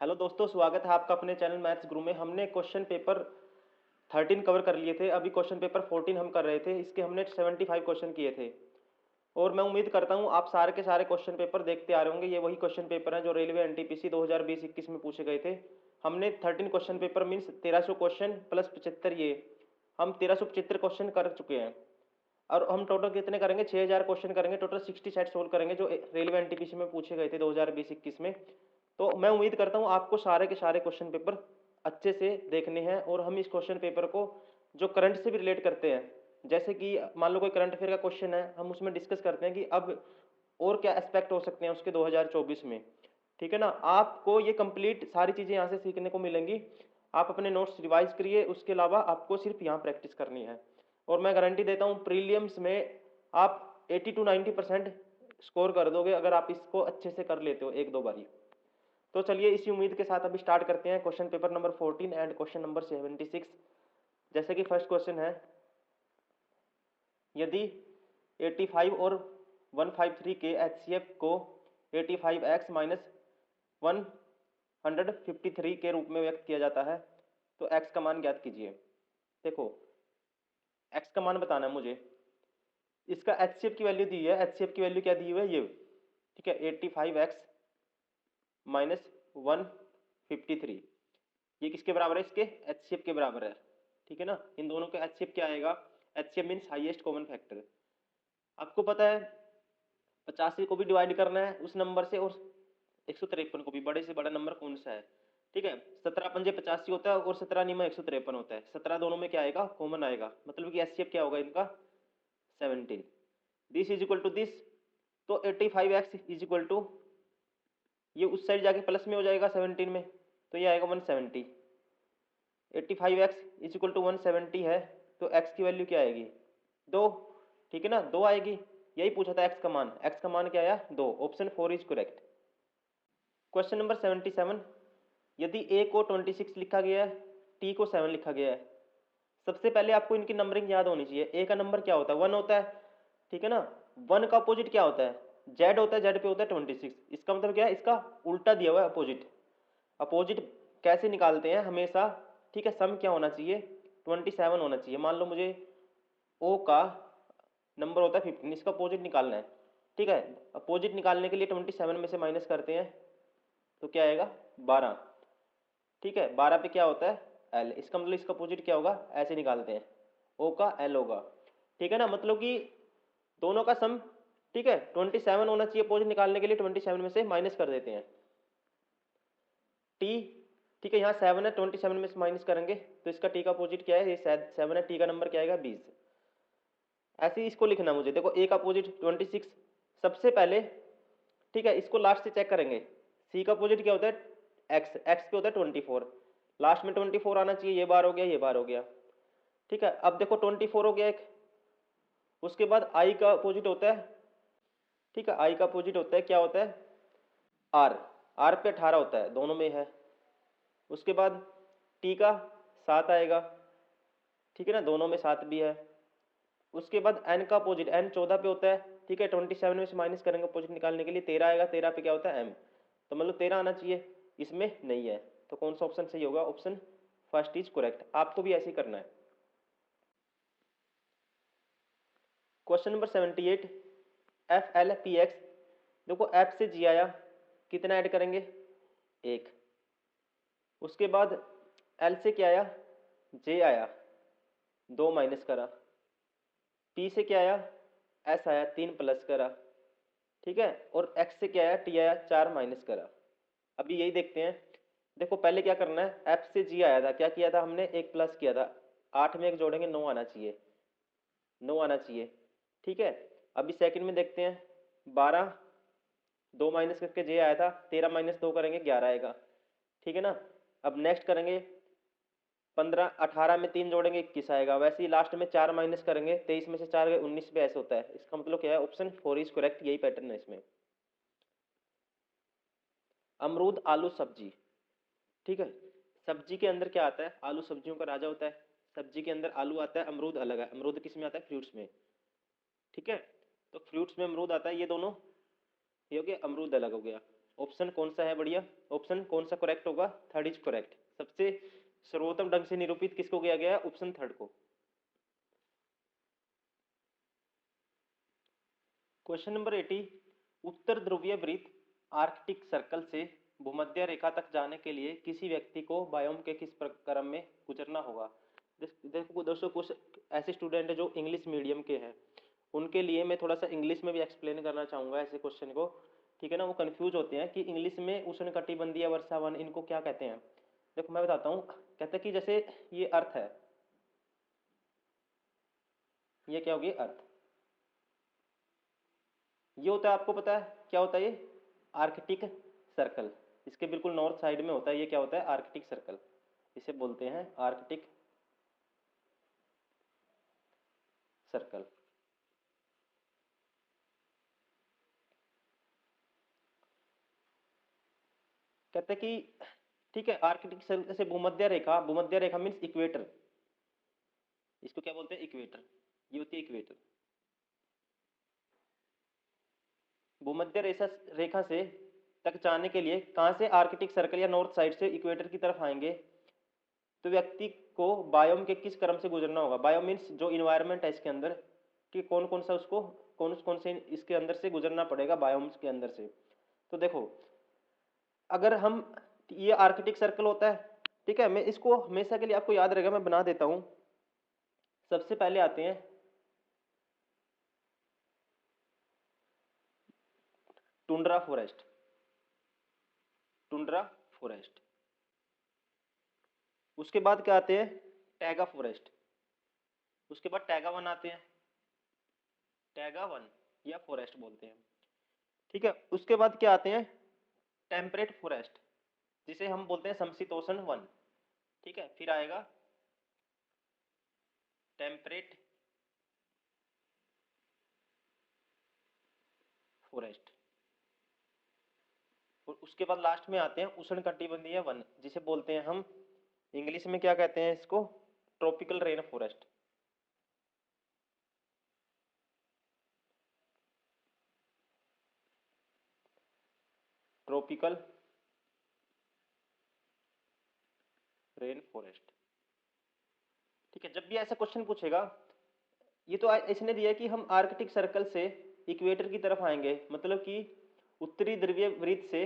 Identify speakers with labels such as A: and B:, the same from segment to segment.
A: Hello दोस्तों, स्वागत है आपका अपने चैनल मैथ्स गुरु में। हमने क्वेश्चन पेपर 13 कवर कर लिए थे। अभी क्वेश्चन पेपर 14 हम कर रहे थे। इसके हमने 75 क्वेश्चन किए थे और मैं उम्मीद करता हूँ आप सारे के सारे क्वेश्चन पेपर देखते आ रहे होंगे। ये वही क्वेश्चन पेपर हैं जो रेलवे एनटीपीसी 2020-21 में पूछे गए थे। हमने 13 question paper means 1300 question plus 75, ये हम 1375 क्वेश्चन कर चुके हैं। और हम टोटल कितने करेंगे? 6000 क्वेश्चन करेंगे। टोटल 60 सेट सोल्व करेंगे जो रेलवे एनटीपीसी में पूछे गए थे 2020-21 में। तो मैं उम्मीद करता हूँ आपको सारे के सारे क्वेश्चन पेपर अच्छे से देखने हैं। और हम इस क्वेश्चन पेपर को जो करंट से भी रिलेट करते हैं, जैसे कि मान लो कोई करंट अफेयर का क्वेश्चन है, हम उसमें डिस्कस करते हैं कि अब और क्या एस्पेक्ट हो सकते हैं उसके 2024 में। ठीक है ना। आपको ये कंप्लीट सारी चीज़ें यहाँ से सीखने को मिलेंगी। आप अपने नोट्स रिवाइज करिए, उसके अलावा आपको सिर्फ यहाँ प्रैक्टिस करनी है। और मैं गारंटी देता हूँ प्रीलियम्स में आप 80 to 90% स्कोर कर दोगे अगर आप इसको अच्छे से कर लेते हो एक दो बारी। तो चलिए इसी उम्मीद के साथ अभी स्टार्ट करते हैं question paper number 14 and question number 76। जैसे कि फर्स्ट क्वेश्चन है, यदि 85 और 153 के एचसीएफ को 85x माइनस 153 के रूप में व्यक्त किया जाता है तो x का मान ज्ञात कीजिए। देखो, x का मान बताना है मुझे। इसका एचसीएफ की वैल्यू दी है। एचसीएफ की वैल्यू क्या दी हुई है? ये ठीक है, 85x माइनस 153। ये किसके बराबर है? इसके एचसीएफ के बराबर है। ठीक है ना। इन दोनों का एचसीएफ क्या आएगा? HCF means highest common factor. आपको पता है 85 को भी डिवाइड करना है उस नंबर से, और 153 को भी। बड़े से बड़ा नंबर कौन सा है? ठीक है, 17 पंजे 85 होता है और 17 नियम 153 होता है। 17 दोनों में क्या आएगा? कॉमन आएगा। मतलब कि एचसीएफ क्या होगा इनका? 17। This is equal to this, तो 85x इज इक्वल टू, ये उस साइड जाके प्लस में हो जाएगा 17 में, तो ये आएगा 170। 85x इज इक्वल टू 170 है, तो x की वैल्यू क्या आएगी? 2। ठीक है ना, 2 आएगी। यही पूछा था x का मान। x का मान क्या आया? 2। Option 4 is correct. Question number 77, यदि a को 26 लिखा गया है, t को 7 लिखा गया है। सबसे पहले आपको इनकी नंबरिंग याद होनी चाहिए। a का नंबर क्या होता है? 1 होता है। ठीक है ना। 1 का अपोजिट क्या होता है? z होता है। z पे होता है 26। इसका मतलब क्या है? इसका उल्टा दिया हुआ है अपोजिट। अपोजिट कैसे निकालते हैं हमेशा? ठीक है, सम क्या होना चाहिए? 27 होना चाहिए। मान लो मुझे ओ का नंबर होता है 15, इसका अपोजिट निकालना है। ठीक है, अपोजिट निकालने के लिए 27 में से माइनस करते हैं तो क्या आएगा? 12। ठीक है, 12 पे क्या होता है? एल। इसका मतलब इसका अपोजिट क्या होगा? ऐसे निकालते हैं, ओ का एल होगा। ठीक है ना। मतलब कि दोनों का सम, ठीक है, 27 होना चाहिए अपोजिट निकालने के लिए। 27 में से माइनस कर देते हैं टी। ठीक है, यहाँ 7 है, 27 में से माइनस करेंगे तो इसका टी का अपोजिट क्या है? ये 7 है। टी का नंबर क्या आएगा? 20। ऐसे ही इसको लिखना मुझे। देखो, ए का अपोजिट 26 सबसे पहले। ठीक है, इसको लास्ट से चेक करेंगे। सी का अपोजिट क्या होता है? एक्स। एक्स पे होता है 24। लास्ट में 24 आना चाहिए। ये बार हो गया, ये बार हो गया। ठीक है, अब देखो 24 हो गया एक। उसके बाद आई का अपोजिट होता है। ठीक है, आई का अपोजिट होता है, क्या होता है? आर। आर पे 18 होता है, दोनों में है। उसके बाद टी का 7 आएगा। ठीक है ना, दोनों में 7 भी है। उसके बाद एन का अपोजिट, एन 14 पे होता है। ठीक है, 27 में से माइनस करेंगे अपोजिट निकालने के लिए, 13 आएगा। 13 पे क्या होता है? एम। तो मतलब 13 आना चाहिए, इसमें नहीं है। तो कौन सा ऑप्शन सही होगा? Option first is correct. आपको भी ऐसे ही करना है। Question number 78, F L P x. देखो, एफ से जी आया, कितना ऐड करेंगे? 1। उसके बाद एल से क्या आया? जे आया, 2 माइनस करा। पी से क्या आया? एस आया, 3 प्लस करा। ठीक है, और एक्स से क्या आया? टी आया, 4 माइनस करा। अभी यही देखते हैं। देखो, पहले क्या करना है? एफ से जी आया था, क्या किया था हमने? 1 प्लस किया था। 8 में 1 जोड़ेंगे, 9 आना चाहिए। 9 आना चाहिए। ठीक है, अभी सेकंड में देखते हैं। 12, 2 माइनस करके जे आया था, 13 माइनस 2 करेंगे, 11 आएगा। ठीक है ना। अब नेक्स्ट करेंगे, 15, 18 में 3 जोड़ेंगे, 21 आएगा। वैसे ही लास्ट में 4 माइनस करेंगे, 23 में से 4 गए, 19 पे ऐसे होता है। इसका मतलब क्या है? Option 4 is correct. यही पैटर्न है इसमें। अमरूद आलू सब्जी। ठीक है, सब्जी के अंदर क्या आता है? आलू सब्जियों का राजा होता है। सब्जी के अंदर आलू आता है, अमरूद अलग है। अमरूद किस में आता है? फ्रूट्स में। ठीक है, तो फ्रूट्स में अमरूद आता है। ये दोनों, ये हो गया, अमरूद अलग हो गया। ऑप्शन कौन सा है बढ़िया, ऑप्शन कौन सा करेक्ट होगा, थर्ड इज करेक्ट। सबसे सर्वोत्तम ढंग से निरूपित किसको किया गया है, ऑप्शन थर्ड को। क्वेश्चन नंबर 80, उत्तर ध्रुवीय वृत्त आर्कटिक सर्कल से भूमध्य रेखा तक जाने के लिए किसी व्यक्ति को बायोम के किस क्रम में गुजरना होगा। देखो दोस्तों, कुछ ऐसे स्टूडेंट हैं जो इंग्लिश मीडियम के हैं, उनके लिए मैं थोड़ा सा इंग्लिश में भी एक्सप्लेन करना चाहूँगा ऐसे क्वेश्चन को, ठीक है ना। वो कंफ्यूज होते हैं कि इंग्लिश में उष्णकटिबंधीय वर्षावन इनको क्या कहते हैं। देखो मैं बताता हूँ, कहते हैं कि जैसे ये अर्थ है, ये क्या होगी, अर्थ। ये होता है, आपको पता है क्या होता है ये, आर्कटिक सर्कल। इसके बिल्कुल नॉर्थ साइड में होता है, ये क्या होता है, आर्कटिक सर्कल। इसे बोलते हैं आर्कटिक सर्कल। कहते हैं कि ठीक है, आर्कटिक सर्कल से भूमध्य रेखा, भूमध्य रेखा मीन्स इक्वेटर, इसको क्या बोलते हैं, इक्वेटर। ये होती है इक्वेटर। भूमध्य रेखा रेखा से तक जाने के लिए कहाँ से, आर्कटिक सर्कल या नॉर्थ साइड से इक्वेटर की तरफ आएंगे, तो व्यक्ति को बायोम के किस क्रम से गुजरना होगा। बायोम मीन्स जो इन्वायरमेंट है इसके अंदर, कि कौन कौन सा उसको, कौन कौन से इसके अंदर से गुजरना पड़ेगा, बायोम्स के अंदर से। तो देखो, अगर हम, ये आर्कटिक सर्कल होता है, ठीक है, मैं इसको हमेशा के लिए आपको याद रहेगा, मैं बना देता हूँ। सबसे पहले आते हैं टुंड्रा फॉरेस्ट, टुंड्रा फॉरेस्ट। उसके बाद क्या आते हैं, टैगा फॉरेस्ट। उसके बाद टैगा वन आते हैं, टैगा वन या फॉरेस्ट बोलते हैं, ठीक है। उसके बाद क्या आते हैं, टेम्परेट फॉरेस्ट, जिसे हम बोलते हैं समशीतोष्ण वन, ठीक है। फिर आएगा टेम्परेट फॉरेस्ट, और उसके बाद लास्ट में आते हैं उष्णकटिबंधीय वन, जिसे बोलते हैं हम इंग्लिश में क्या कहते हैं इसको, tropical rain forest. Tropical rain forest, ठीक है। जब भी ऐसा क्वेश्चन पूछेगा, ये तो इसने दिया है कि हम आर्कटिक सर्कल से इक्वेटर की तरफ आएंगे, मतलब कि उत्तरी ध्रुवीय वृत्त से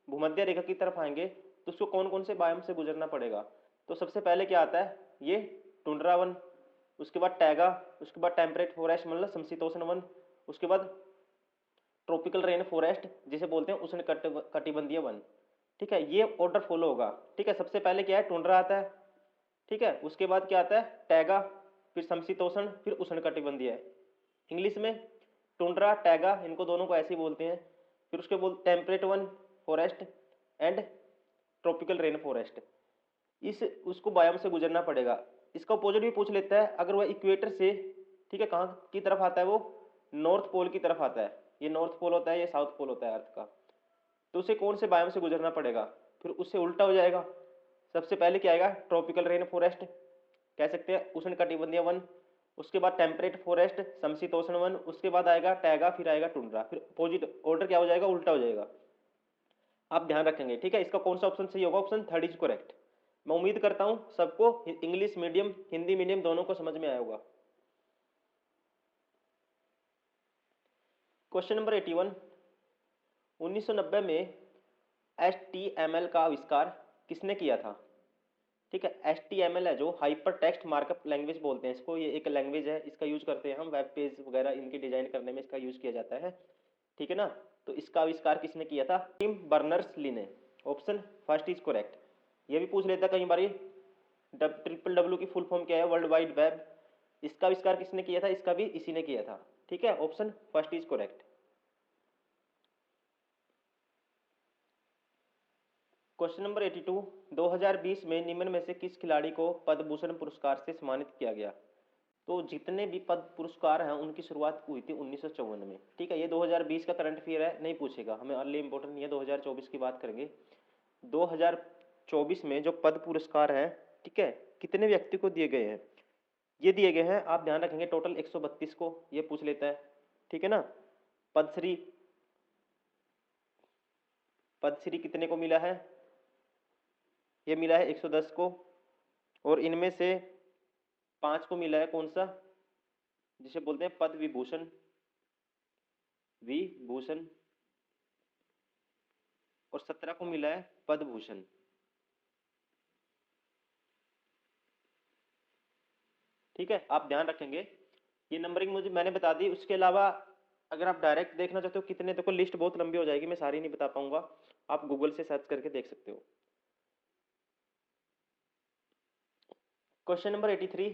A: भूमध्य रेखा की तरफ आएंगे, तो उसको कौन कौन से बायोम से गुजरना पड़ेगा। तो सबसे पहले क्या आता है, ये टुंड्रा वन, उसके बाद टैगा, उसके बाद टेम्परेट फॉरेस्ट मतलब समशीतोष्ण वन, उसके बाद ट्रॉपिकल रेन फॉरेस्ट जिसे बोलते हैं उष्ण कटिबंधीय वन, ठीक है। ये ऑर्डर फॉलो होगा, ठीक है। सबसे पहले क्या है, टुंड्रा आता है, ठीक है। उसके बाद क्या आता है, टैगा, फिर समशीतोष्ण, फिर उष्णकटिबंधीय। इंग्लिश में टुंड्रा टैगा, इनको दोनों को ऐसे ही बोलते हैं। फिर उसके बोल temperate one forest and tropical rain forest, इस उसको बायोम से गुजरना पड़ेगा। इसका अपोजिट भी पूछ लेता है, अगर वह इक्वेटर से, ठीक है, कहाँ की तरफ आता है, वो नॉर्थ पोल की तरफ आता है। ये नॉर्थ पोल होता है, ये साउथ पोल होता है अर्थ का, तो उसे कौन से बायोम से गुजरना पड़ेगा, फिर उससे उल्टा हो जाएगा। सबसे पहले क्या आएगा, ट्रॉपिकल रेन फॉरेस्ट, कह सकते हैं उष्णकटिबंधीय वन, उसके बाद टेम्परेट फॉरेस्ट समशीतोष्ण वन, उसके बाद आएगा टैगा, फिर आएगा टुंड्रा, फिर अपोजिट ऑर्डर क्या हो जाएगा, उल्टा हो जाएगा। आप ध्यान रखेंगे, ठीक है। इसका कौन सा ऑप्शन सही होगा, ऑप्शन थर्ड इज करेक्ट। मैं उम्मीद करता हूं सबको इंग्लिश मीडियम हिंदी मीडियम दोनों को समझ में आया होगा। क्वेश्चन नंबर 81, 1990 में HTML का आविष्कार किसने किया था, ठीक है। HTML है जो हाइपर टेक्स्ट मार्कअप लैंग्वेज बोलते हैं इसको, ये एक लैंग्वेज है, इसका यूज करते हैं हम वेब पेज वगैरह इनके डिजाइन करने में इसका यूज किया जाता है, ठीक है ना। तो इसका आविष्कार किसने किया था, टिम बर्नर्स ली ने। Option first is correct. ये भी पूछ लेता कई बार, ट्रिपल डब्ल्यू की फुल फॉर्म क्या है, वर्ल्ड वाइड वेब। इसका आविष्कार किसने किया था, इसका भी इसी ने किया था, ठीक है। Option first is correct. Question number 82, 2020 में निम्न में से किस खिलाड़ी को पद्म भूषण पुरस्कार से सम्मानित किया गया। तो जितने भी पद्म पुरस्कार हैं उनकी शुरुआत हुई थी 1954 में, ठीक है। ये 2020 का करंट अफेयर है, नहीं पूछेगा, हमें अर्ली इंपॉर्टेंट नहीं है, 2024 की बात करेंगे। 2024 में जो पद्म पुरस्कार हैं, ठीक है, कितने व्यक्ति को दिए गए हैं, ये दिए गए हैं, आप ध्यान रखेंगे टोटल 132 को ये पूछ लेता है, ठीक है ना। पद्मश्री, पदश्री कितने को मिला है? ये मिला है 110 को। और इनमें से 5 को मिला है कौन सा, जिसे बोलते हैं पद विभूषण। विभूषण। और 17 को मिला है पद्मभूषण। ठीक है, आप ध्यान रखेंगे। ये नंबरिंग मुझे मैंने बता दी। उसके अलावा अगर आप डायरेक्ट देखना चाहते हो कितने, देखो लिस्ट बहुत लंबी हो जाएगी, मैं सारी नहीं बता पाऊंगा, आप गूगल से सर्च करके देख सकते हो। Question number 83।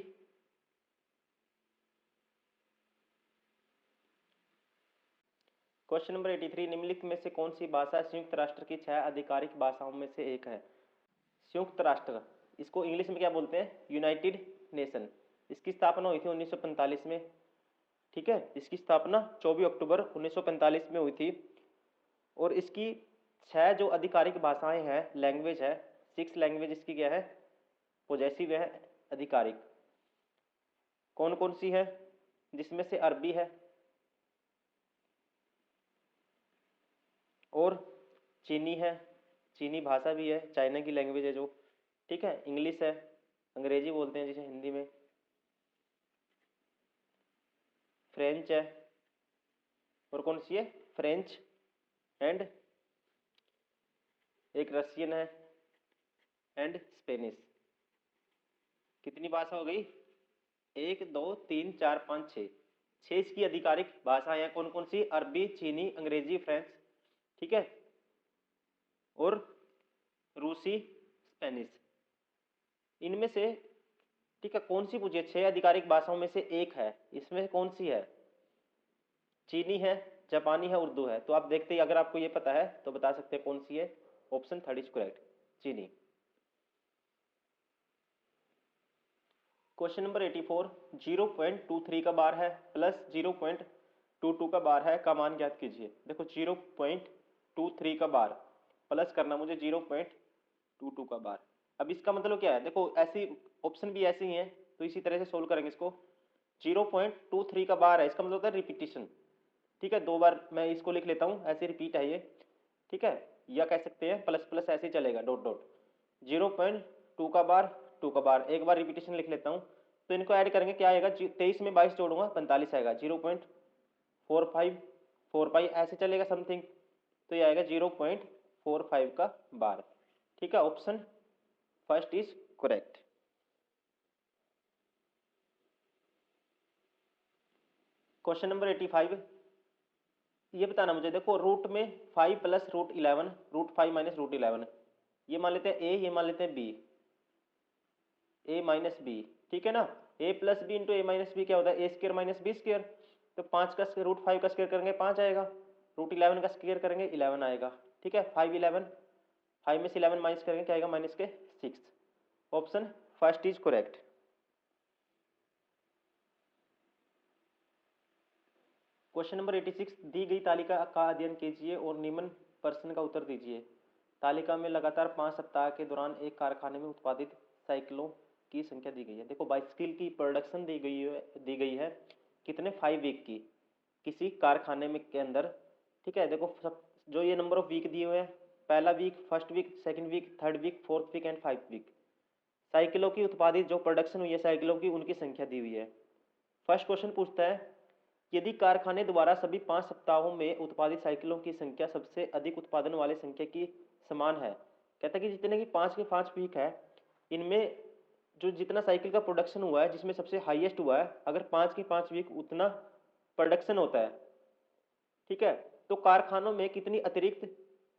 A: क्वेश्चन नंबर 83, निम्नलिखित में से कौन सी भाषा संयुक्त राष्ट्र की 6 आधिकारिक भाषाओं में से एक है? संयुक्त राष्ट्र, इसको इंग्लिश में क्या बोलते हैं? United nation. इसकी स्थापना हुई थी 1945 में। ठीक है, इसकी स्थापना 24 अक्टूबर 1945 में हुई थी। और इसकी 6 जो आधिकारिक भाषाएं हैं, लैंग्वेज है, 6 लैंग्वेज इसकी क्या है? पॉजेसिव है, आधिकारिक। कौन कौन सी है? जिसमें से अरबी है, और चीनी है, चीनी भाषा भी है, चाइना की लैंग्वेज है जो। ठीक है, इंग्लिश है, अंग्रेजी बोलते हैं जिसे हिंदी में, फ्रेंच है, और कौन सी है? फ्रेंच, एंड एक रशियन है, एंड स्पेनिश। कितनी भाषा हो गई? 1 2 3 4 5 6, 6 इसकी आधिकारिक भाषाएं हैं। कौन कौन सी? अरबी, चीनी, अंग्रेजी, फ्रेंच, ठीक है, और रूसी, स्पेनिश। इनमें से, ठीक है, कौन सी पूछिए 6 आधिकारिक भाषाओं में से एक है, इसमें कौन सी है? चीनी है, जापानी है, उर्दू है। तो आप देखते ही अगर आपको ये पता है तो बता सकते हैं कौन सी है। ऑप्शन 3 इज करेक्ट, चीनी। क्वेश्चन नंबर 84, 0.23 का बार है प्लस 0.22 का बार है, का मान ज्ञात कीजिए। देखो 0.23 का बार प्लस करना मुझे 0.22 का बार। अब इसका मतलब क्या है? देखो ऐसी ऑप्शन भी ऐसी ही हैं, तो इसी तरह से सोल्व करेंगे इसको। 0.23 का बार है, इसका मतलब होता है रिपीटिशन। ठीक है, 2 बार मैं इसको लिख लेता हूँ, ऐसे रिपीट है ये। ठीक है, या कह सकते हैं प्लस प्लस ऐसे ही चलेगा, डॉट डॉट। 0.2 का बार, 2 का बार, एक बार रिपीटेशन लिख लेता हूँ। तो इनको ऐड करेंगे, क्या आएगा? 23 में 22 जोड़ूंगा, 45 आएगा। 0.45 ऐसे चलेगा समथिंग। तो ये आएगा 0.45 का बार। ठीक है, option first is correct. Question number 85, ये बताना मुझे। देखो रूट में 5 plus root 11, root 5 minus root 11, ये मान लेते हैं ए, ये मान लेते हैं बी, ए माइनस बी। ठीक है ना, ए प्लस बी इंटू ए माइनस बी क्या होता है? ए स्क्र माइनस बी स्क्र। तो 5 का रूट 5 का स्क्र करेंगे 5 आएगा, रूट 11 का स्क्र करेंगे 11 आएगा। ठीक है, 5 11, 5 में से 11 माइनस करेंगे, क्या आएगा? माइनस के 6। Option first is correct. Question number 86, दी गई तालिका का अध्ययन कीजिए और निम्न प्रश्न का उत्तर दीजिए। तालिका में लगातार 5 सप्ताह के दौरान एक कारखाने में उत्पादित साइकिलों की संख्या दी गई है। देखो बाइसिकल की प्रोडक्शन दी गई है कितने? 5 वीक की, किसी कारखाने में के अंदर। ठीक है, देखो सब जो ये नंबर ऑफ वीक दिए हुए हैं, पहला week, first week, second week, third week, fourth week and 5th week. साइकिलों की उत्पादित जो प्रोडक्शन हुई है साइकिलों की, उनकी संख्या दी हुई है। फर्स्ट क्वेश्चन पूछता है, यदि कारखाने द्वारा सभी 5 सप्ताहों में उत्पादित साइकिलों की संख्या सबसे अधिक उत्पादन वाले संख्या की समान है। कहता है कि जितने की 5 के 5 वीक है, इनमें जो जितना साइकिल का प्रोडक्शन हुआ है, जिसमें सबसे हाईएस्ट हुआ है, अगर 5 के 5 वीक उतना प्रोडक्शन होता है, ठीक है, तो कारखानों में कितनी अतिरिक्त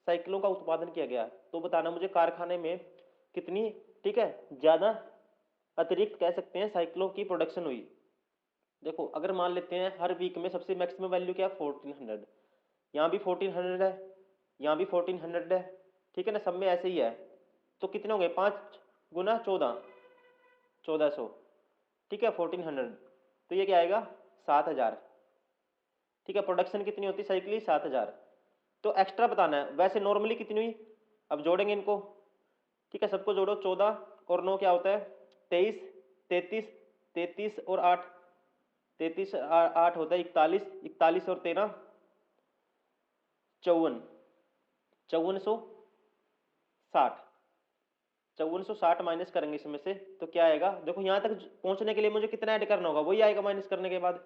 A: साइकिलों का उत्पादन किया गया? तो बताना मुझे कारखाने में कितनी, ठीक है, ज्यादा अतिरिक्त कह सकते हैं साइकिलों की प्रोडक्शन हुई। देखो अगर मान लेते हैं हर वीक में सबसे मैक्सिमम वैल्यू क्या है? 1400। यहाँ भी 1400 है, यहाँ भी 1400 है। ठीक है ना, सब में ऐसे ही है। तो कितने होंगे? 5 गुना 14, 1400। ठीक है, 1400, तो ये क्या आएगा? 7000। ठीक है, प्रोडक्शन कितनी होती है साइकिल की? 7000। तो एक्स्ट्रा बताना है, वैसे नॉर्मली कितनी हुई? अब जोड़ेंगे इनको। ठीक है, सबको जोड़ो, 14 और 9 क्या होता है? 23, 33, 33 और 8, 33 8 होता है 41, 41 और 13 54। 5460, 5460 माइनस करेंगे इसमें से तो क्या आएगा, देखो यहाँ तक पहुंचने के लिए मुझे कितना ऐड करना होगा, वही आएगा माइनस करने के बाद,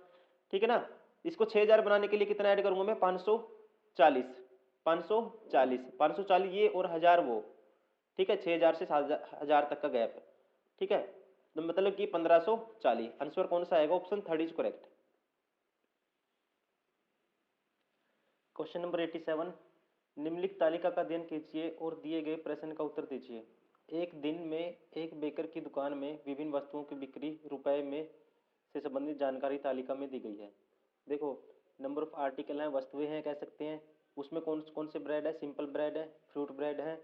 A: ठीक है ना। इसको 6000 बनाने के लिए कितना ऐड करूंगा मैं, 540, 540, 540 ये और 1000 वो, ठीक है, 6000 से 7000 तक का गैप, ठीक है, तो मतलब कि 1540। आंसर कौन सा आएगा, option third is correct. Question number 87, निम्नलिखित तालिका का अध्ययन कीजिए और दिए गए प्रश्न का उत्तर दीजिए। एक दिन में एक बेकर की दुकान में विभिन्न वस्तुओं की बिक्री रुपए में से संबंधित जानकारी तालिका में दी गई है। देखो, नंबर ऑफ आर्टिकल हैं, वस्तुएं हैं कह सकते हैं, उसमें कौन कौन से ब्रेड है, सिंपल ब्रेड है, फ्रूट ब्रेड है,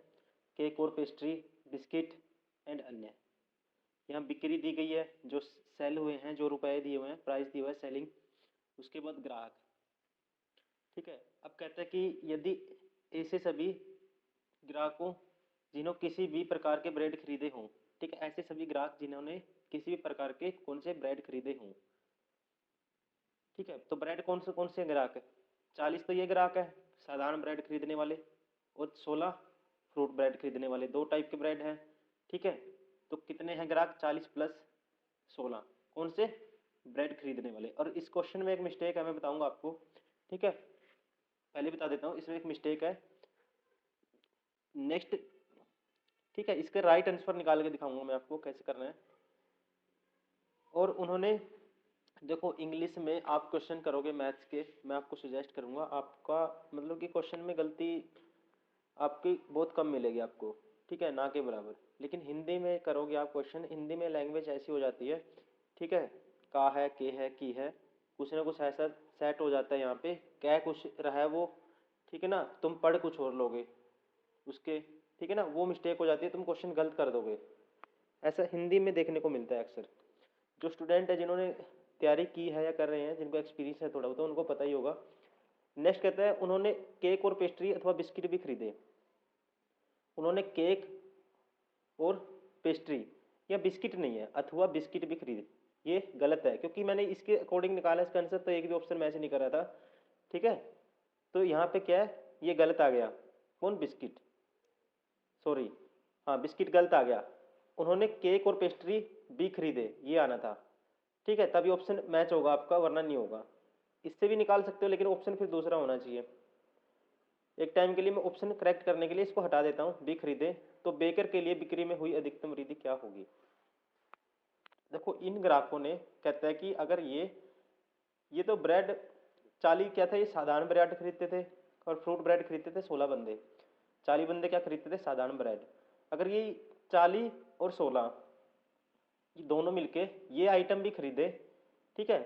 A: केक और पेस्ट्री, बिस्किट एंड अन्य। यहाँ बिक्री दी गई है, जो सेल हुए हैं, जो रुपए दिए हुए हैं, प्राइस दिया हुआ है, सेलिंग, उसके बाद ग्राहक, ठीक है। अब कहता है कि यदि ऐसे सभी ग्राहकों जिन्होंने किसी भी प्रकार के ब्रेड खरीदे हों, ठीक है, ऐसे सभी ग्राहक जिन्होंने किसी भी प्रकार के कौन से ब्रेड खरीदे हों, ठीक है, तो ब्रेड कौन से ग्राहक है, 40 तो ये ग्राहक है साधारण ब्रेड खरीदने वाले, और 16 फ्रूट ब्रेड खरीदने वाले, दो टाइप के ब्रेड हैं, ठीक है। तो कितने हैं ग्राहक, 40 प्लस 16 कौन से ब्रेड खरीदने वाले। और इस क्वेश्चन में एक मिस्टेक है, मैं बताऊंगा आपको, ठीक है, पहले बता देता हूँ, इसमें एक मिस्टेक है। नेक्स्ट, ठीक है, इसका राइट आंसर निकाल के दिखाऊंगा मैं आपको कैसे करना है। और उन्होंने, देखो इंग्लिश में आप क्वेश्चन करोगे मैथ्स के, मैं आपको सजेस्ट करूंगा, आपका मतलब कि क्वेश्चन में गलती आपकी बहुत कम मिलेगी आपको, ठीक है, ना के बराबर। लेकिन हिंदी में करोगे आप क्वेश्चन, हिंदी में लैंग्वेज ऐसी हो जाती है, ठीक है, का है, के है, की है, कुछ ना कुछ ऐसा सेट हो जाता है यहाँ पे, क्या कुछ रहा है वो, ठीक है ना, तुम पढ़ कुछ और लोगे उसके, ठीक है ना, वो मिस्टेक हो जाती है, तुम क्वेश्चन गलत कर दोगे, ऐसा हिंदी में देखने को मिलता है अक्सर। जो स्टूडेंट है जिन्होंने तैयारी की है या कर रहे हैं, जिनको एक्सपीरियंस है थोड़ा बहुत, उनको पता ही होगा। नेक्स्ट कहता है उन्होंने केक और पेस्ट्री अथवा बिस्किट भी खरीदे। उन्होंने केक और पेस्ट्री, या बिस्किट नहीं है, अथवा बिस्किट भी खरीदे, ये गलत है क्योंकि मैंने इसके अकॉर्डिंग निकाला इसका आंसर, तो एक भी ऑप्शन मैच नहीं कर रहा था, ठीक है। तो यहाँ पे क्या है, ये गलत आ गया, कौन, बिस्किट, सॉरी, हाँ बिस्किट गलत आ गया। उन्होंने केक और पेस्ट्री भी खरीदे, ये आना था, ठीक है, तभी ऑप्शन मैच होगा आपका, वरना नहीं होगा। इससे भी निकाल सकते हो, लेकिन ऑप्शन फिर दूसरा होना चाहिए। एक टाइम के लिए मैं ऑप्शन करेक्ट करने के लिए इसको हटा देता हूँ, भी खरीदे, तो बेकर के लिए बिक्री में हुई अधिकतम वृद्धि क्या होगी। देखो इन ग्राहकों ने, कहता है कि अगर ये तो ब्रेड 40 क्या था, ये साधारण ब्रेड खरीदते थे, और फ्रूट ब्रेड खरीदते थे 16 बंदे, 40 बंदे क्या खरीदते थे, साधारण ब्रेड। अगर ये 40 और 16 ये दोनों मिलके ये आइटम भी खरीदे, ठीक है,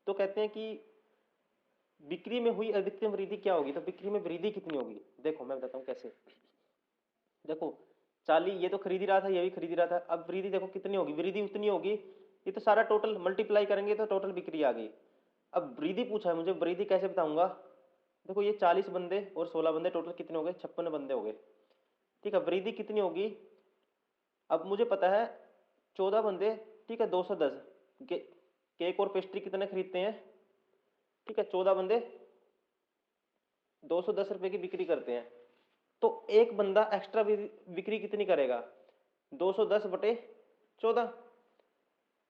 A: तो कहते हैं कि बिक्री में हुई अधिकतम वृद्धि क्या होगी, तो बिक्री में वृद्धि कितनी होगी। देखो मैं बताता हूँ कैसे, देखो 40 ये तो खरीद ही रहा था, ये भी खरीद ही रहा था, अब वृद्धि देखो कितनी होगी, वृद्धि उतनी होगी, ये तो सारा टोटल मल्टीप्लाई करेंगे तो टोटल बिक्री आ गई। अब वृद्धि पूछा है मुझे, वृद्धि कैसे बताऊंगा, देखो ये 40 बंदे और 16 बंदे टोटल कितने हो गए, 56 बंदे हो गए, ठीक है, वृद्धि कितनी होगी। अब मुझे पता है 14 बंदे, ठीक है, 210 केक और पेस्ट्री कितने खरीदते हैं, ठीक है, 14 बंदे 210 रुपए की बिक्री करते हैं, तो एक बंदा एक्स्ट्रा बिक्री कितनी करेगा, 210 बटे 14,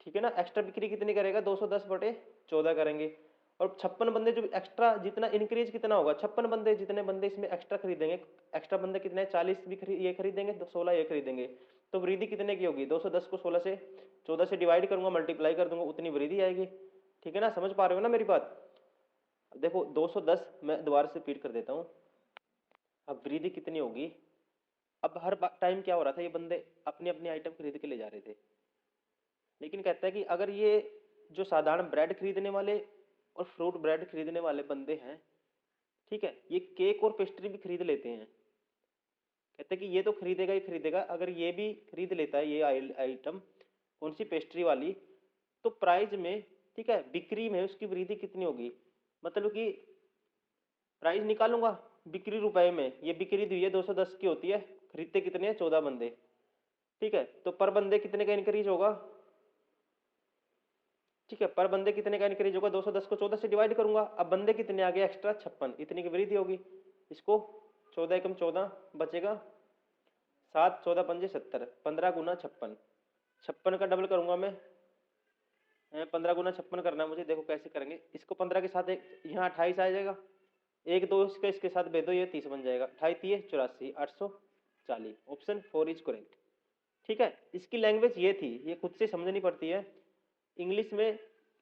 A: ठीक है ना, एक्स्ट्रा बिक्री कितनी करेगा, 210 बटे 14 करेंगे। और 56 बंदे जो एक्स्ट्रा, जितना इंक्रीज कितना होगा, 56 बंदे, जितने बंदे इसमें एक्स्ट्रा खरीदेंगे, एक्स्ट्रा बंदे कितने, 40 भी ये खरीदेंगे, तो 16 ये खरीदेंगे, तो वृद्धि कितने की होगी, 210 को 16 से 14 से डिवाइड करूंगा, मल्टीप्लाई कर दूंगा, उतनी वृद्धि आएगी, ठीक है ना, समझ पा रहे हो ना मेरी बात। देखो 210 मैं दोबारा से रिपीट कर देता हूँ, अब वृद्धि कितनी होगी। अब हर टाइम क्या हो रहा था, ये बंदे अपनी अपनी आइटम खरीद के ले जा रहे थे, लेकिन कहता है कि अगर ये जो साधारण ब्रेड खरीदने वाले और फ्रूट ब्रेड खरीदने वाले बंदे हैं, ठीक है, ये केक और पेस्ट्री भी खरीद लेते हैं, कहते हैं कि ये तो खरीदेगा ही खरीदेगा, अगर ये भी खरीद लेता है ये आइटम, कौन सी, पेस्ट्री वाली, तो प्राइस में, ठीक है, बिक्री में उसकी वृद्धि कितनी होगी, मतलब कि प्राइस निकालूंगा बिक्री रुपए में, ये बिक्री दी है 210 की होती है, खरीदते कितने हैं, 14 बंदे, ठीक है, तो पर बंदे कितने का इंक्रीज होगा, ठीक है, पर बंदे कितने का इंक्रीज होगा, 210 को 14 से डिवाइड करूंगा, अब बंदे कितने आ गए एक्स्ट्रा, 56, इतनी की वृद्धि होगी, इसको 14 एकम 14 बचेगा 7, 14 पंजे 70, 15 गुना 56, 56 का डबल करूंगा मैं, 15 गुना 56 करना है मुझे। देखो कैसे करेंगे, इसको 15 के साथ एक यहाँ 28 आ जाएगा, एक दो इसका इसके साथ भेदो, ये 30 बन जाएगा, 28 3 84, 840। Option 4 is correct. ठीक है, इसकी लैंग्वेज ये थी, ये खुद से समझनी पड़ती है इंग्लिश में।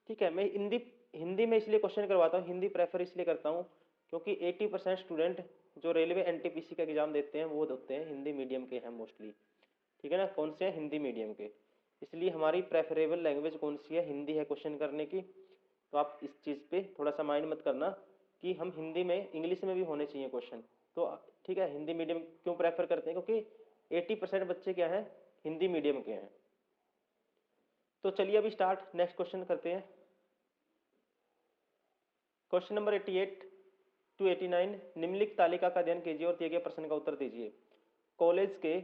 A: ठीक है, मैं हिंदी हिंदी में इसलिए क्वेश्चन करवाता हूँ, हिंदी प्रेफर इसलिए करता हूँ क्योंकि 80% स्टूडेंट जो रेलवे एनटीपीसी का एग्जाम देते हैं वो होते हैं हिंदी मीडियम के हैं मोस्टली। ठीक है ना, कौन से हैं, हिंदी मीडियम के। इसलिए हमारी प्रेफरेबल लैंग्वेज कौन सी है, हिंदी है क्वेश्चन करने की। तो आप इस चीज़ पे थोड़ा सा माइंड मत करना कि हम हिंदी में, इंग्लिश में भी होने चाहिए क्वेश्चन। तो ठीक है, हिंदी मीडियम क्यों प्रेफर करते हैं, क्योंकि 80% बच्चे क्या हैं, हिंदी मीडियम के हैं। तो चलिए अभी स्टार्ट, नेक्स्ट क्वेश्चन करते हैं। क्वेश्चन नंबर 88 टू 89, निम्नलिखित तालिका का अध्ययन कीजिए और दिए गए प्रश्न का उत्तर दीजिए। कॉलेज के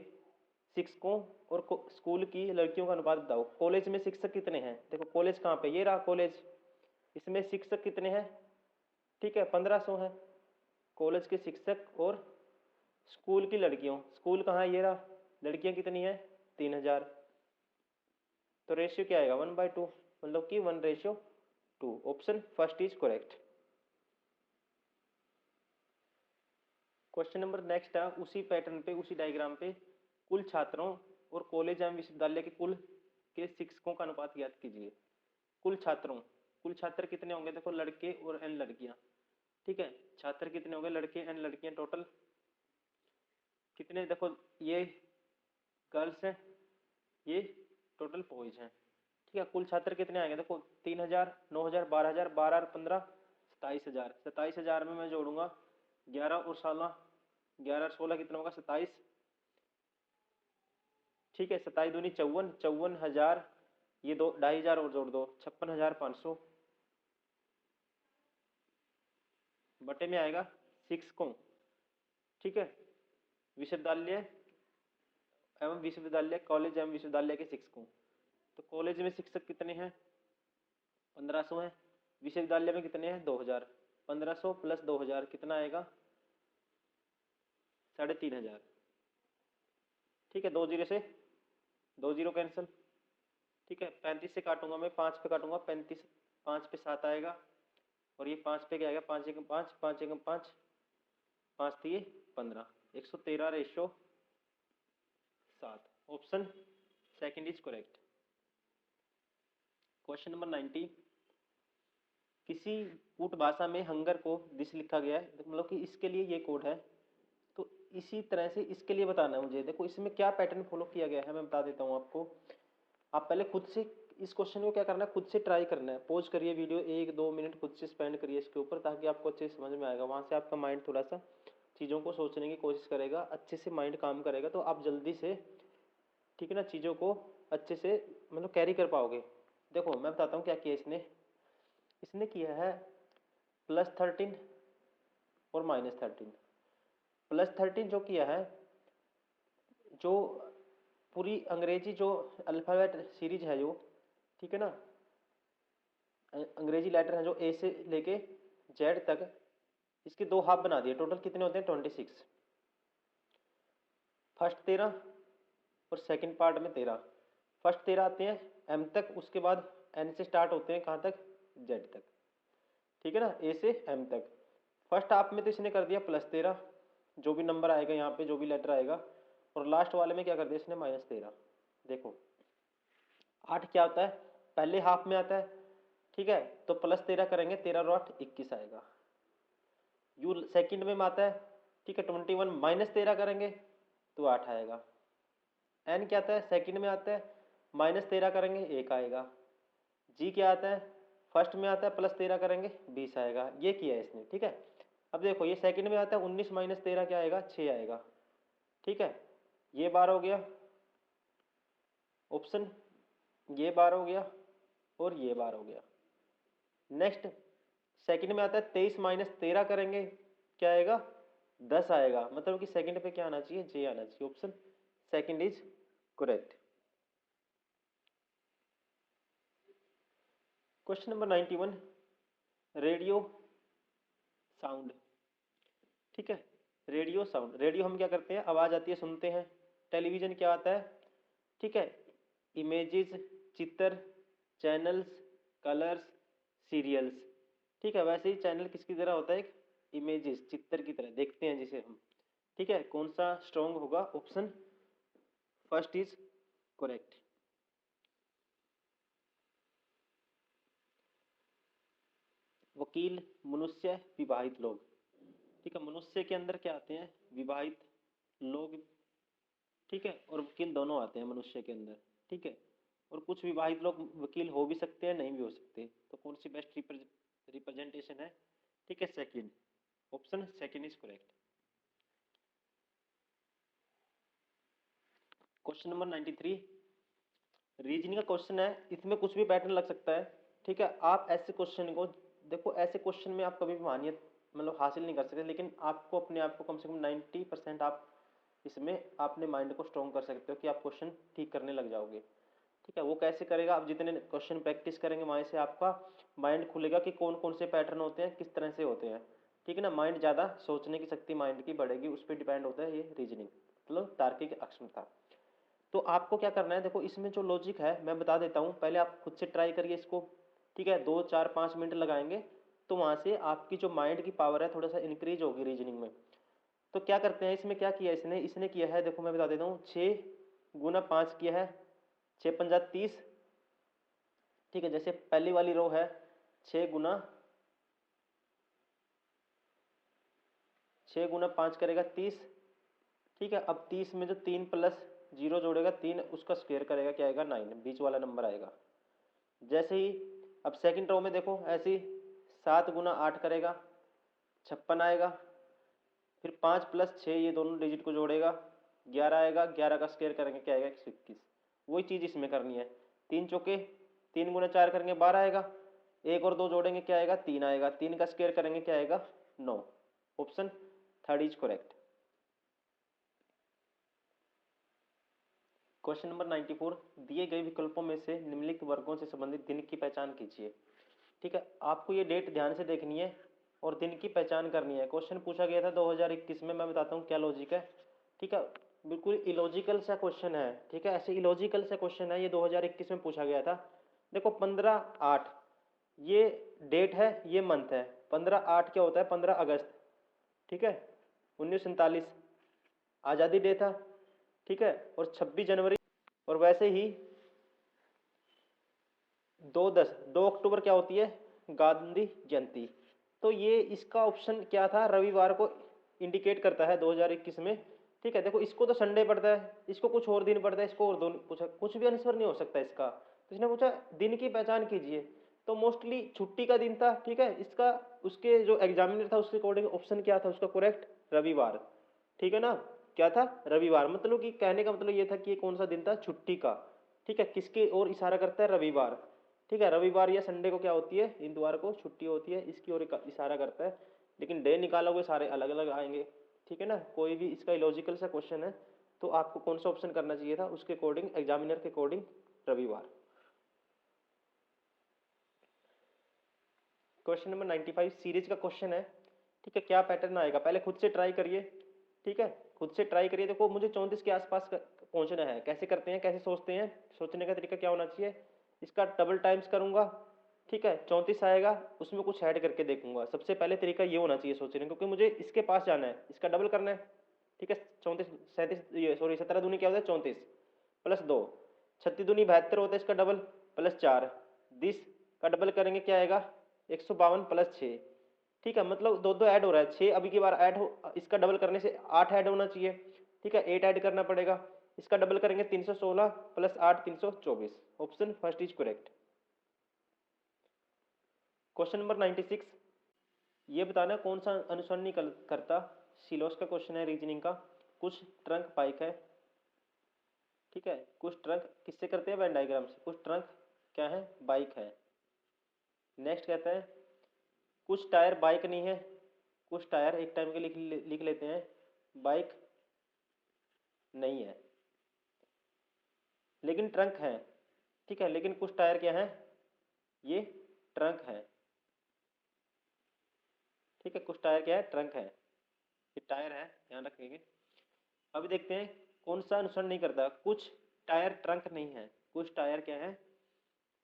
A: शिक्षकों और स्कूल की लड़कियों का अनुपात बताओ। कॉलेज में शिक्षक कितने हैं, देखो कॉलेज कहाँ पे, ये रहा कॉलेज, इसमें शिक्षक कितने हैं, ठीक है 1500 हैं कॉलेज के शिक्षक। और स्कूल की लड़कियों, स्कूल कहाँ है, ये रहा, लड़कियां कितनी हैं 3000। तो रेशियो क्या आएगा 1/2, मतलब कि 1:2। Option first is correct. Question number next है, उसी पैटर्न पे, उसी डायग्राम पे, कुल छात्रों और कॉलेज एवं विश्वविद्यालय के कुल के शिक्षकों का अनुपात ज्ञात कीजिए। कुल छात्रों, कुल छात्र कितने होंगे, देखो लड़के और एन लड़कियां। ठीक है, छात्र कितने होंगे, लड़के एन लड़कियां, टोटल कितने, देखो ये गर्ल्स हैं, ये टोटल बॉयज हैं। ठीक है, कुल छात्र कितने आएंगे, देखो 3000, 9000, 12000, 12 और 15 27,000। 27,000 में मैं जोड़ूंगा 11 और 16, 11 और 16 कितना होगा 27। ठीक है, 27 दूनी 54, 54,000, ये 2,500 और जोड़ दो 56,500, बटे में आएगा 6 को। ठीक है, विश्वविद्यालय एवं विश्वविद्यालय, कॉलेज एवं विश्वविद्यालय के शिक्षकों। तो कॉलेज में शिक्षक कितने हैं 1500 हैं, विश्वविद्यालय में कितने हैं 2000, 1500 प्लस 2000 कितना आएगा 3,500। ठीक है, 2 जीरो से 2 जीरो कैंसिल। ठीक है, 35 से काटूंगा मैं, 5 पे काटूंगा, 35, 5 पे 7 आएगा, और ये 5 पे क्या आएगा, 5 एकम 5, 5 एकम 5, 5 दिए 15, 113:7। Option second is correct. Question number 90, किसी कूट भाषा में हंगर को दिस लिखा गया है, मतलब कि इसके लिए ये कोड है। तो इसी तरह से इसके लिए बताना है मुझे। देखो इसमें क्या पैटर्न फॉलो किया गया है मैं बता देता हूँ आपको। आप पहले खुद से इस क्वेश्चन को क्या करना है, खुद से ट्राई करना है। पॉज करिए वीडियो, 1-2 मिनट खुद से स्पेंड करिए इसके ऊपर, ताकि आपको अच्छे से समझ में आएगा। वहाँ से आपका माइंड थोड़ा सा चीज़ों को सोचने की कोशिश करेगा, अच्छे से माइंड काम करेगा, तो आप जल्दी से, ठीक है ना, चीज़ों को अच्छे से मतलब कैरी कर पाओगे। देखो मैं बताता हूँ क्या किया इसने। इसने किया है +13 और -13। +13 जो किया है, जो पूरी अंग्रेजी जो अल्फ़ाबेट सीरीज है जो, ठीक है ना, अंग्रेजी लेटर है जो ए से लेके जेड तक, इसके 2 हाफ बना दिए। टोटल कितने होते हैं 26। फर्स्ट 13 और सेकंड पार्ट में 13। फर्स्ट 13 आते हैं एम तक, उसके बाद एन से स्टार्ट होते हैं कहाँ तक, जेड तक। ठीक है ना, ए से एम तक। फर्स्ट हाफ में तो इसने कर दिया +13, जो भी नंबर आएगा यहाँ पे, जो भी लेटर आएगा, और लास्ट वाले में क्या कर दिया इसने -13। देखो 8 क्या होता है, पहले हाफ में आता है। ठीक है, तो +13 करेंगे, 13 और 8 21 आएगा। यू सेकंड में आता है, ठीक है 21, -13 करेंगे तो 8 आएगा। एन क्या आता है, सेकंड में आता है, -13 करेंगे 1 आएगा। जी क्या आता है, फर्स्ट में आता है, +13 करेंगे 20 आएगा। ये किया है इसने। ठीक है, अब देखो ये सेकंड में आता है, 19 - 13 क्या आएगा 6 आएगा। ठीक है, ये बार हो गया ऑप्शन, ये बार हो गया, और ये बार हो गया। नेक्स्ट सेकंड में आता है 23 - 13 करेंगे क्या आएगा 10 आएगा। मतलब कि सेकंड पे क्या आना चाहिए, जे आना चाहिए। Option second is correct. Question number 91, radio sound. ठीक है, रेडियो साउंड, रेडियो हम क्या करते हैं, आवाज़ आती है सुनते हैं। टेलीविज़न क्या आता है, ठीक है, इमेजेस, चित्र, चैनल्स, कलर्स, सीरियल्स। ठीक है, वैसे ही चैनल किसकी तरह होता है, एक इमेजेस, चित्र की तरह देखते हैं जिसे हम। ठीक है, कौन सा स्ट्रॉन्ग होगा, ऑप्शन फर्स्ट इज करेक्ट। वकील, मनुष्य, विवाहित लोग। ठीक है, मनुष्य के अंदर क्या आते हैं, विवाहित लोग। ठीक है, और वकील दोनों आते हैं मनुष्य के अंदर। ठीक है, और कुछ विवाहित लोग वकील हो भी सकते हैं, नहीं भी हो सकते। तो कौन सी बेस्ट रिप्रेजेंटेशन है, ठीक है, second, option second is correct. Question number 93, reasoning का क्वेश्चन है, इसमें कुछ भी पैटर्न लग सकता है। ठीक है, आप ऐसे क्वेश्चन को देखो, ऐसे क्वेश्चन में आप कभी भी मानियत मतलब हासिल नहीं कर सकते, लेकिन आपको अपने आप को कम से कम 90% आप इसमें अपने माइंड को स्ट्रॉन्ग कर सकते हो कि आप क्वेश्चन ठीक करने लग जाओगे। ठीक है, वो कैसे करेगा, आप जितने क्वेश्चन प्रैक्टिस करेंगे वहाँ से आपका माइंड खुलेगा कि कौन कौन से पैटर्न होते हैं, किस तरह से होते हैं। ठीक है ना, माइंड ज़्यादा सोचने की शक्ति माइंड की बढ़ेगी, उस पर डिपेंड होता है ये रीजनिंग, मतलब तार्किक अक्षमता। तो आपको क्या करना है, देखो इसमें जो लॉजिक है मैं बता देता हूँ, पहले आप खुद से ट्राई करिए इसको। ठीक है, 2 4 5 मिनट लगाएंगे तो वहाँ से आपकी जो माइंड की पावर है थोड़ा सा इंक्रीज होगी रीजनिंग में। तो क्या करते हैं, इसमें क्या किया इसने इसने किया है, देखो मैं बता देता हूँ, 6 × 5 किया है, 6 × 5 = 30। ठीक है, जैसे पहली वाली रो है 6 × 5 करेगा 30। ठीक है, अब 30 में जो 3 + 0 जोड़ेगा 3, उसका स्क्वायर करेगा क्या आएगा, 9, बीच वाला नंबर आएगा। जैसे ही अब सेकंड रो में देखो ऐसे ही 7 × 8 करेगा 56 आएगा। फिर 5 + 6 ये दोनों डिजिट को जोड़ेगा 11 आएगा, 11 का स्क्वायर करेंगे क्या आएगा, 121। वही चीज़ इसमें करनी है, 3 × 4 3 × 4 करेंगे 12 आएगा, 1 और 2 जोड़ेंगे क्या आएगा, 3 आएगा, 3 का स्क्वायर करेंगे क्या आएगा, 9। Option third is correct. Question number 94, दिए गए विकल्पों में से निम्नलिखित वर्गों से संबंधित दिन की पहचान कीजिए। ठीक है, आपको ये डेट ध्यान से देखनी है और दिन की पहचान करनी है। क्वेश्चन पूछा गया था 2021 में, मैं बताता हूँ क्या लॉजिक है। ठीक है, बिल्कुल इलॉजिकल सा क्वेश्चन है। ठीक है, ऐसे इलॉजिकल सा क्वेश्चन है, ये 2021 में पूछा गया था। देखो 15/8 ये डेट है, ये मंथ है। 15/8 क्या होता है, 15 अगस्त। ठीक है, 1947 आज़ादी डे था। ठीक है, और 26 जनवरी, और वैसे ही 2 अक्टूबर क्या होती है, गांधी जयंती। तो ये इसका ऑप्शन क्या था, रविवार को इंडिकेट करता है 2021 में। ठीक है, देखो इसको तो संडे पड़ता है, इसको कुछ और दिन पड़ता है, इसको और दिन पूछा, कुछ भी आंसर नहीं हो सकता इसका। तो इसने पूछा दिन की पहचान कीजिए, तो मोस्टली छुट्टी का दिन था। ठीक है, इसका उसके जो एग्जामिनर था उसके अकॉर्डिंग ऑप्शन क्या था उसका करेक्ट, रविवार। ठीक है ना, क्या था, रविवार। मतलब कि कहने का मतलब ये था कि ये कौन सा दिन था, छुट्टी का। ठीक है, किसके ओर इशारा करता है, रविवार। ठीक है, रविवार या संडे को क्या होती है, इतवार को छुट्टी होती है, इसकी ओर इशारा करता है। लेकिन डे निकालोगे सारे अलग अलग आएंगे। ठीक है ना, कोई भी इसका इलॉजिकल सा क्वेश्चन है, तो आपको कौन सा ऑप्शन करना चाहिए था, उसके अकॉर्डिंग, एग्जामिनर के अकॉर्डिंग रविवार। क्वेश्चन नंबर 95 सीरीज का क्वेश्चन है। ठीक है, क्या पैटर्न आएगा, पहले खुद से ट्राई करिए। ठीक है, खुद से ट्राई करिए। देखो मुझे 34 के आसपास पहुंचना है, कैसे करते हैं, कैसे सोचते हैं, सोचने का तरीका क्या होना चाहिए, इसका डबल टाइम्स करूंगा। ठीक है, 34 आएगा, उसमें कुछ ऐड करके देखूंगा। सबसे पहले तरीका ये होना चाहिए सोचने का, क्योंकि मुझे इसके पास जाना है, इसका डबल करना है। ठीक है, 34 37 ये सॉरी 17 दूनी क्या होता है, 34 +2, 36 दूनी 72 होता है, इसका डबल +4, 20 का डबल करेंगे क्या आएगा, 152 +6। ठीक है, मतलब दो दो ऐड हो रहा है, 6 अभी की बार ऐड हो, इसका डबल करने से 8 ऐड होना चाहिए। ठीक है, 8 ऐड करना पड़ेगा, इसका डबल करेंगे 316 +8 324। Option first is correct. Question number 96, ये बताना कौन सा अनुसरण नहीं करता। सिलोस का क्वेश्चन है रीजनिंग का। कुछ ट्रंक बाइक है। ठीक है, कुछ ट्रंक किससे करते हैं, वेन डायग्राम से। कुछ ट्रंक क्या है, बाइक है। नेक्स्ट कहता है कुछ टायर बाइक नहीं है। कुछ टायर एक टाइम के लिख लेते हैं, बाइक नहीं है, लेकिन ट्रंक है। ठीक है, लेकिन कुछ टायर क्या है, ये ट्रंक है। ठीक है, कुछ टायर क्या है, ट्रंक है। ये टायर है, ध्यान रखेंगे। अभी देखते हैं कौन सा नुकसान नहीं करता। कुछ टायर ट्रंक नहीं है, कुछ टायर क्या है,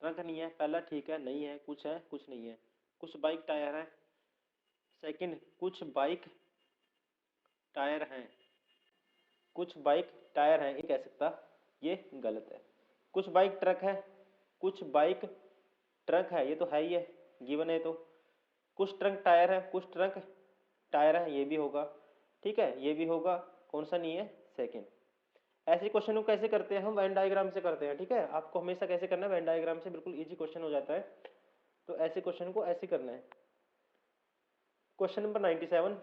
A: ट्रंक नहीं है। पहला ठीक है, नहीं है, कुछ नहीं है। कुछ बाइक टायर है। सेकंड, कुछ बाइक टायर हैं, कुछ बाइक टायर हैं, ये कह सकता, ये गलत है। कुछ बाइक ट्रक है, कुछ बाइक ट्रक है, ये तो है ही है, गिवन है। तो कुछ ट्रक टायर है, कुछ ट्रक टायर है, ये भी होगा। ठीक है, ये भी होगा। कौन सा नहीं है, सेकंड। ऐसे क्वेश्चन को कैसे करते हैं हम, वेन डायग्राम से करते हैं। ठीक है, आपको हमेशा कैसे करना है, वेन डायग्राम से, बिल्कुल इजी क्वेश्चन हो जाता है। तो ऐसे क्वेश्चन को ऐसे करना है। क्वेश्चन नंबर 97,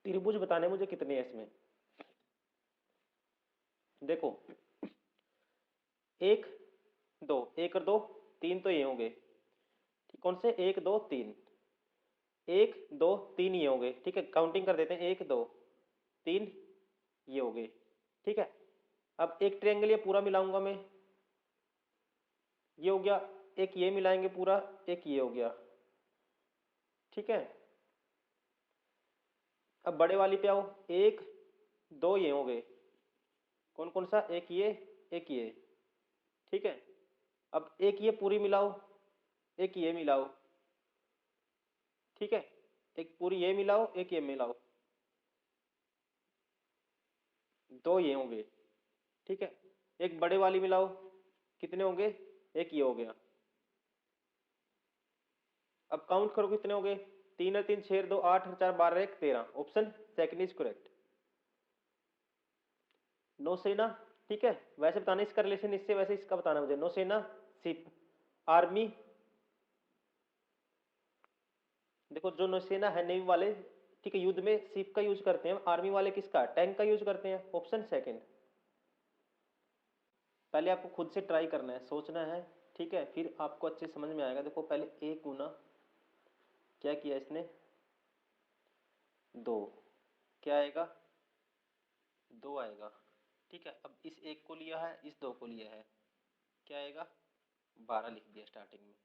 A: त्रिभुज बताने मुझे कितने हैं इसमें। देखो, एक दो, एक और दो तीन, तो ये होंगे। ठीक, कौन से, एक दो तीन, एक दो तीन ये होंगे। ठीक है, काउंटिंग कर देते हैं, एक दो तीन ये हो गए। ठीक है, अब एक ट्रायंगल ये पूरा मिलाऊंगा मैं, ये हो गया। एक ये मिलाएंगे पूरा, एक ये हो गया। ठीक है, अब बड़े वाली पे आओ, एक दो ये हो गए। कौन कौन सा, एक ये, एक ये। ठीक है, अब एक ये पूरी मिलाओ, एक ये मिलाओ। ठीक है, एक पूरी ये मिलाओ, एक ये मिलाओ, दो ये होंगे। ठीक है, एक बड़े वाली मिलाओ, कितने होंगे, एक ये हो गया। अब काउंट करो कितने हो गए, तीन और तीन छह, दो आठ और चार बारह, एक 13। ऑप्शन सेकंड इज करेक्ट, नौसेना। ठीक है, वैसे बताना इसका रिलेशन इससे, वैसे इसका बताना मुझे। नौसेना शिप, आर्मी, देखो जो नौसेना है नेवी वाले, ठीक है, युद्ध में शिप का यूज करते हैं। आर्मी वाले किसका, टैंक का यूज करते हैं। Option second. पहले आपको खुद से ट्राई करना है, सोचना है। ठीक है, फिर आपको अच्छे समझ में आएगा। देखो पहले एक गुना, क्या किया इसने, दो, क्या आएगा, दो आएगा। ठीक है, अब इस एक को लिया है, इस दो को लिया है, क्या आएगा, 12 लिख दिया स्टार्टिंग में।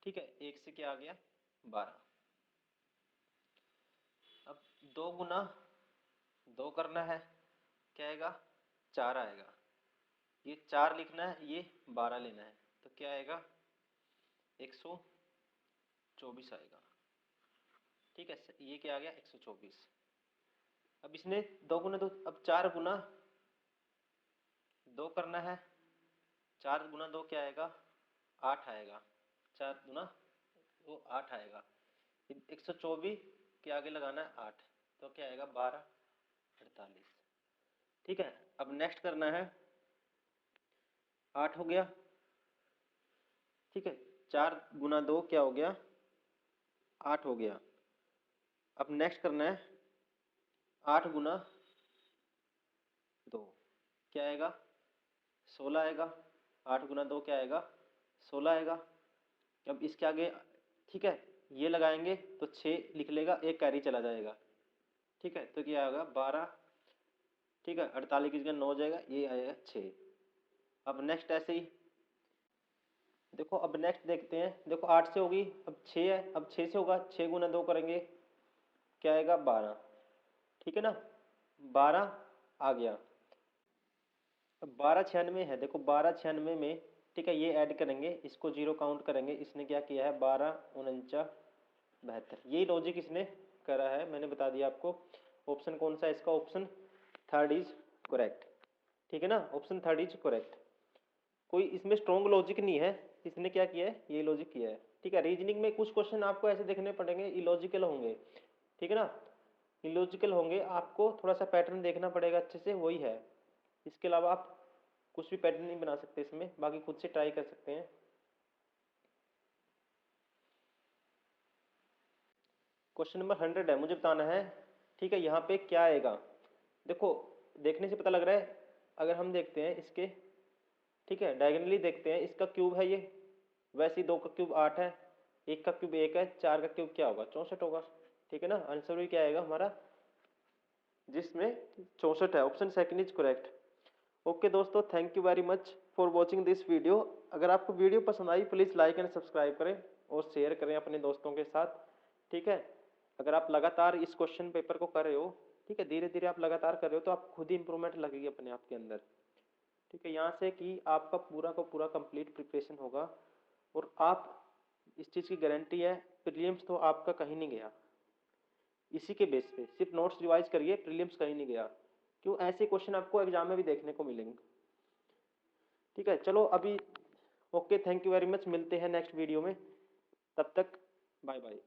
A: ठीक है, एक से क्या आ गया, 12। अब दो गुना दो करना है, क्या आएगा, 4 आएगा। ये 4 लिखना है, ये 12 लेना है, तो क्या आएगा, 124 आएगा। ठीक है, ये क्या आ गया, 124। अब इसने दो गुना दो, अब 4 गुना दो करना है, 4 गुना दो क्या आएगा, 8 आएगा। 4 गुना वो 8 आएगा। 124 के आगे लगाना है 8, तो क्या आएगा, 12 48। ठीक है, अब नेक्स्ट करना है, 8 हो गया। ठीक है, 4 गुना दो क्या हो गया, 8 हो गया। अब नेक्स्ट करना है, 8 गुना दो क्या आएगा, 16 आएगा। 8 गुना दो क्या आएगा, 16 आएगा। अब इसके आगे, ठीक है, ये लगाएंगे तो 6 लिख लेगा, एक कैरी चला जाएगा। ठीक है, तो क्या आएगा, 12। ठीक है, 48 की जगह 9 हो जाएगा, ये आएगा 6। अब नेक्स्ट ऐसे ही देखो, अब नेक्स्ट देखते हैं। देखो 8 से होगी, अब 6 है, अब 6 से होगा, 6 गुना दो करेंगे, क्या आएगा, 12। ठीक है ना, 12 आ गया। अब 1296 है, देखो 1296 में, ठीक है, ये ऐड करेंगे, इसको जीरो काउंट करेंगे। इसने क्या किया है, 12 49 72, यही लॉजिक इसने करा है, मैंने बता दिया आपको। ऑप्शन कौन सा है इसका, ऑप्शन थर्ड इज करेक्ट। ठीक है ना, ऑप्शन थर्ड इज करेक्ट। कोई इसमें स्ट्रॉन्ग लॉजिक नहीं है, इसने क्या किया है, ये लॉजिक किया है। ठीक है, रीजनिंग में कुछ क्वेश्चन आपको ऐसे देखने पड़ेंगे, इलॉजिकल होंगे। ठीक है ना, इलॉजिकल होंगे, आपको थोड़ा सा पैटर्न देखना पड़ेगा अच्छे से, वही है। इसके अलावा आप कुछ भी पैटर्न नहीं बना सकते इसमें, बाकी खुद से ट्राई कर सकते हैं। क्वेश्चन नंबर 100 है, मुझे बताना है। ठीक है, यहाँ पे क्या आएगा, देखो देखने से पता लग रहा है। अगर हम देखते हैं इसके, ठीक है, डायगोनली देखते हैं, इसका क्यूब है ये, वैसे ही 2 का क्यूब 8 है, 1 का क्यूब 1 है, 4 का क्यूब क्या होगा, 64 होगा। ठीक है ना, आंसर भी क्या आएगा हमारा, जिसमें 64 है। Option second is correct. Okay दोस्तों, thank you very much for watching this video. अगर आपको वीडियो पसंद आई, प्लीज़ लाइक एंड सब्सक्राइब करें और शेयर करें अपने दोस्तों के साथ। ठीक है, अगर आप लगातार इस क्वेश्चन पेपर को कर रहे हो, ठीक है, धीरे धीरे आप लगातार कर रहे हो तो आप खुद ही इंप्रूवमेंट लगेगी अपने आप के अंदर। ठीक है, यहाँ से कि आपका पूरा का पूरा कंप्लीट प्रिपरेशन होगा और आप इस चीज़ की गारंटी है, प्रीलिम्स तो आपका कहीं नहीं गया। इसी के बेस पे सिर्फ नोट्स रिवाइज करिए, प्रीलिम्स कहीं नहीं गया। क्यों, ऐसे क्वेश्चन आपको एग्जाम में भी देखने को मिलेंगे। ठीक है, चलो अभी okay, thank you very much, मिलते हैं नेक्स्ट वीडियो में, तब तक बाय बाय।